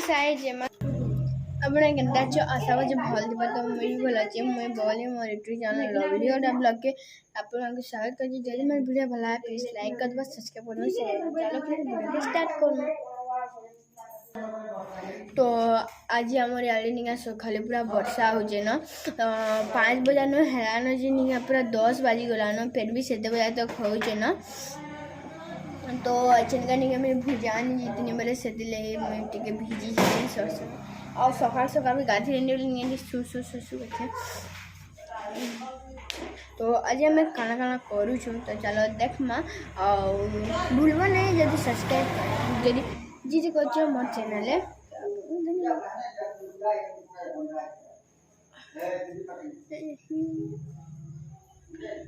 साए जेमा अपने केनता छ आशा हो जे भल दिबा तो मुई भल अछि मुई बोले मोर यूट्यूब चैनल वीडियो डब ब्लॉग के आपन स्वागत कर जल्दी मेरे वीडियो भला प्लीज लाइक कर दबा सब्सक्राइब कर दबा शेयर चलो फिर वीडियो स्टार्ट करू। तो आज आमर यारे निगा सकाले पूरा वर्षा हो जे न 5 बजे न हेलान जे निगा पूरा 10 बाजी गला न फिर भी सेते बजे तक हो जे न तो अचनका निगा मैं भुजान जितने बड़े सेदिले मैं टिके भिजी जे सरस और सकाल सकाल भी गाधी रहने निगे सुसु सुसु करते। तो आज मैं खाना खाना करू छु तो चलो देख मा और भूलबो नहीं जल्दी सब्सक्राइब जल्दी जी जी कोच मोर चैनल है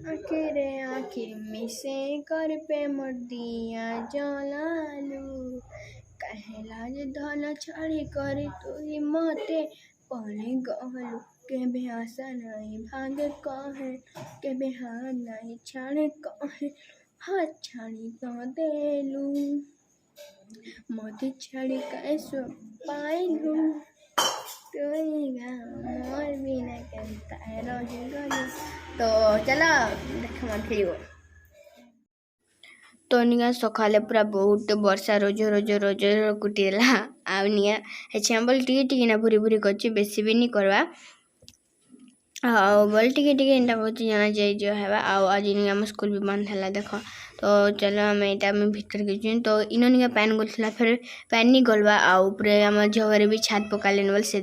आखिरे आखिर मिसे कर पे मोर दिया जलालू कहला जे धन छाड़ी करे तो ही मते पानी गहलू के बेहासा नहीं भागे कहे के बेहार नहीं छाड़े कहे हाथ छाड़ी तो देलू मोती छाड़ी कैसो पाइलू मोर बिना कहता है रोज गलू। तो चलो देख मत तो निगा सकाले पूरा बहुत वर्षा रोज रोज रोज कुटेला आ निया हेछाम बोल टिके ना भूरी भूरी करछि बेसी भी नहीं करवा बोल टिके इंटा बहुत जाना जाए जो है आज निगा हम स्कूल भी बंद है देख। तो चलो आम यहाँ भीतर के तो इन निगा पैन गलता फिर पैन नहीं गलवा आउे आम झगरे भी छात पकाले बोल से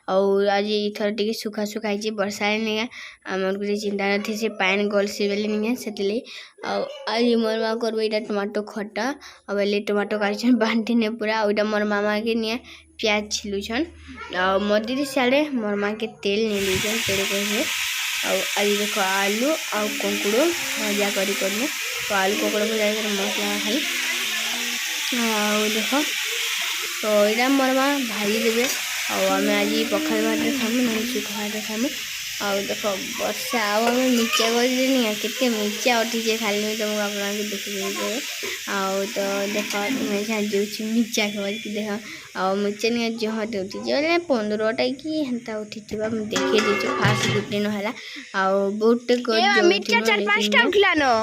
और आज इथर टे सुखा सुखाई वर्षा निगा आम गोटे चिंता नहीं से पैन गलसी बेले निगा से आज मोर माँ करब यहाँ टमाटो खटा और बेले टमाटो काटन बांटी ने पूरा और मोर मामा के निया प्याज छिलुछन और मोर दीदी सियाड़े मोर माँ के तेल नहीं लीजन तेल कहे और आज देखो आलू और कंकुड़ भजा करी तो आलू कंकुड़ भजा कर मसला खाई और देख तो यहाँ मोर माँ भाजी देवे और आम आज पखाल भात खामु ना सुखा भात खामु और देख वर्षा आम मिर्चा गलनी के मिर्चा उठी खाली तुमको आप देखिए आउ तो देख जाऊँ मिर्चा खबर देख और मिर्चा नहीं जहटे उठी 15टा कि हेन्ता उठी देखी देछु फास्ट गुटे नहला आउ बहुत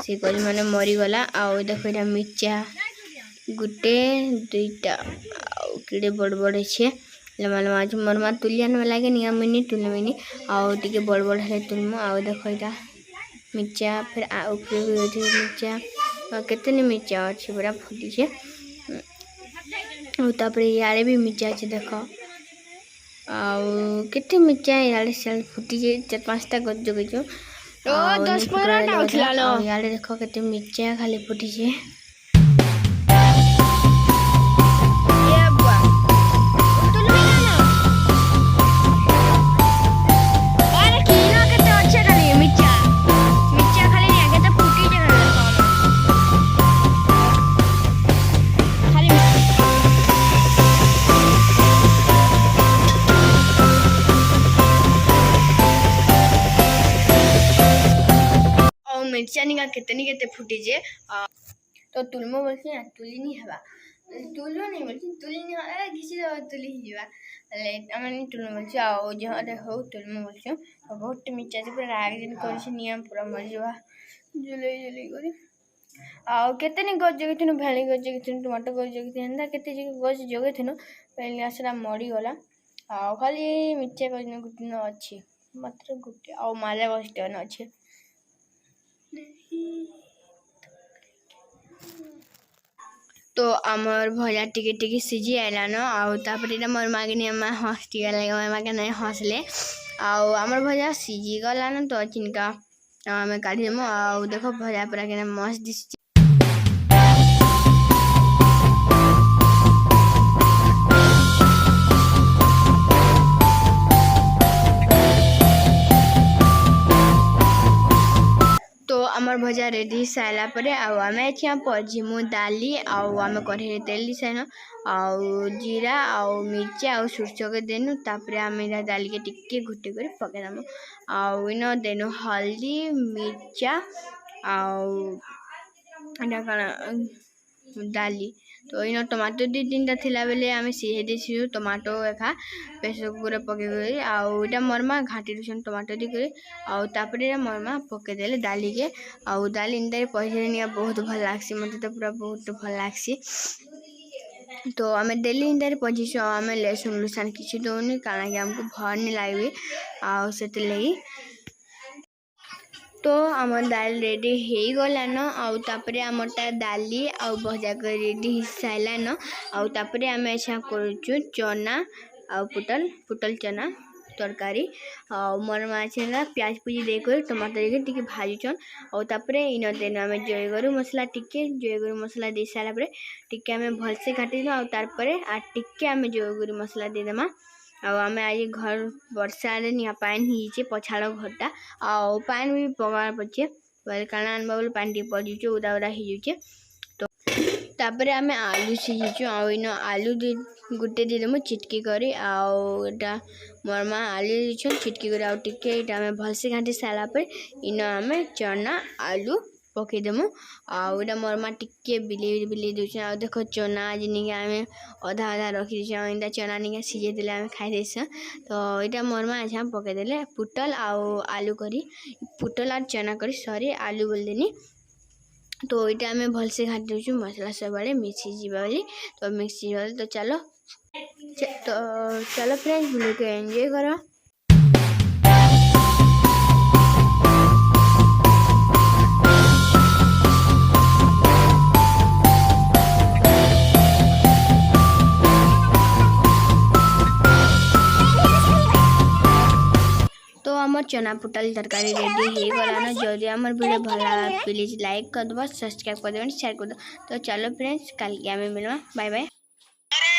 से मैंने मरीगला आउ देख यहाँ मिर्चा गुटे 2टा आउ किड़े बड़ बड़ अच्छे आज मोर माँ तुलिया न लगे निया मिनी तुल मिनी आउ टे बड़ बड़ है तुलमु आउ देख यहाँ मिर्चा फिर मिर्चा केतने मिर्चा अच्छे पूरा फुटी तापर यारे भी मिर्चा अच्छे देख आउ केते मिर्चा यारे साल फुटी 4-5टा गज जगेछु 10-15टा उठला यारे देख केते मिर्चा खाली फुटी मिर्चा निगा केते फुटी तो तुलमो बोलছি तुली नहीं हवा तुलो नहीं बोलছি तुली नहीं हवा किसी तुली हिवा आम तुलमो बोलছি आ जहाँ हो तुलमो बोलছি तो बहुत मिर्चा से पूरा राग दिन कर नियम पूरा मरजा जुले जुले कर आते गज जगेन भेड़ी गज जगेन टमाटो गज जगेन केते गज जगेन पहले आसला मरीगला आ खाली मिर्चा गज गुटे अच्छी मात्र गुटे आ माला गजटे अच्छे तो आमर भजा टिके टिके सिझी आइला न आउे मोर मागे नहीं हँस टिका लगे मोर मागे नहीं हँसले आमर भजा सिझी गला न तो चिनका आम काढ़ीदेमु आउ देख भजा पूरा के मस्त दिश आमर भजा रेडी सारा पर आम पजिमु दाली आम कढ़े तेल दी साइन आउ जीरा आउ मिर्चा आउ सुरस के देनु तापर आम दाली के टिके घुटे कर पकईदमु आउ इन देनु हल्दी मिर्चा आउ डाली तो इन टमाटो दी तीन टा थिला बेले आमे सिझे देछु टमाटो एखा प्रेसर कुकर पके गई आउ इटा मरमा घाटी रुसन टमाटो दी करे आउ तापरे मरमा पके देले डाली के आउ डाली इंदे पहिले निया बहुत भल लागसी मते तो पूरा बहुत भल लागसी तो आमे डेली इंदे पजिसु आमे लेसुन लुसान किछि दोनी काना कि हमको भर नि लागबे आउ सेते लई तो आमर दाल रेडी हो गला न आउ तापरे आमरटा दाली आउ भजा कर रेडी हो साइला न आउ तापरे आमे अच्छा करूछु चना आउ पुटल चना तरकारी आउ मोर माछेला प्याज पुजी देकर टमाटर देके टिके भाजुछन आउ तापरे इन देन आमे जयगरु मसला दे साला परे टिके आमे भलसे काटी आउ तारपरे आ टिके आमे जयगरु मसला दे देमा आउ आमे आज घर वर्षा रे निया पानी हिचे पछाड़ घरटा आउ पानी भी पगार पछे वेल काना अनबा बोल पानी टी पजिछु उदा उदा हिजुचे तो तापरे आमे आलू सिझिछु आउ इन आलू दे गुटे दे देमु चिटकी करी आउ एटा मरमा आलू दिछु चिटकी करी आउ टिके एटा आमे भलसे घांटी साला पर इन आमे चना आलू पके देमु आउ एटा मरमा टिके बिले दुछ आउ देखो चना जिनि आमे आधा आधा रखि दिछु इंदा चना निके सिझे देले आमे खाइ देस तो एटा मरमा अच्छा पके देले पुटल आउ आलू करी पुटल और चना करी सॉरी आलू बोल देनी तो इटा हमें भल से घाट देछु मसला सब बड़े मिक्सी जीवा वाली तो मिक्सी वाली तो चलो फ्रेंड्स वीडियो को एंजॉय करो। तो आमर चना पुटल तरकारी रेडी हो गला ना जल्दी आमर वीडियो भला प्लीज लाइक कर दो सब्सक्राइब कर दो शेयर कर दो तो चलो फ्रेंड्स कल के हमें मिलवा बाय बाय। अरे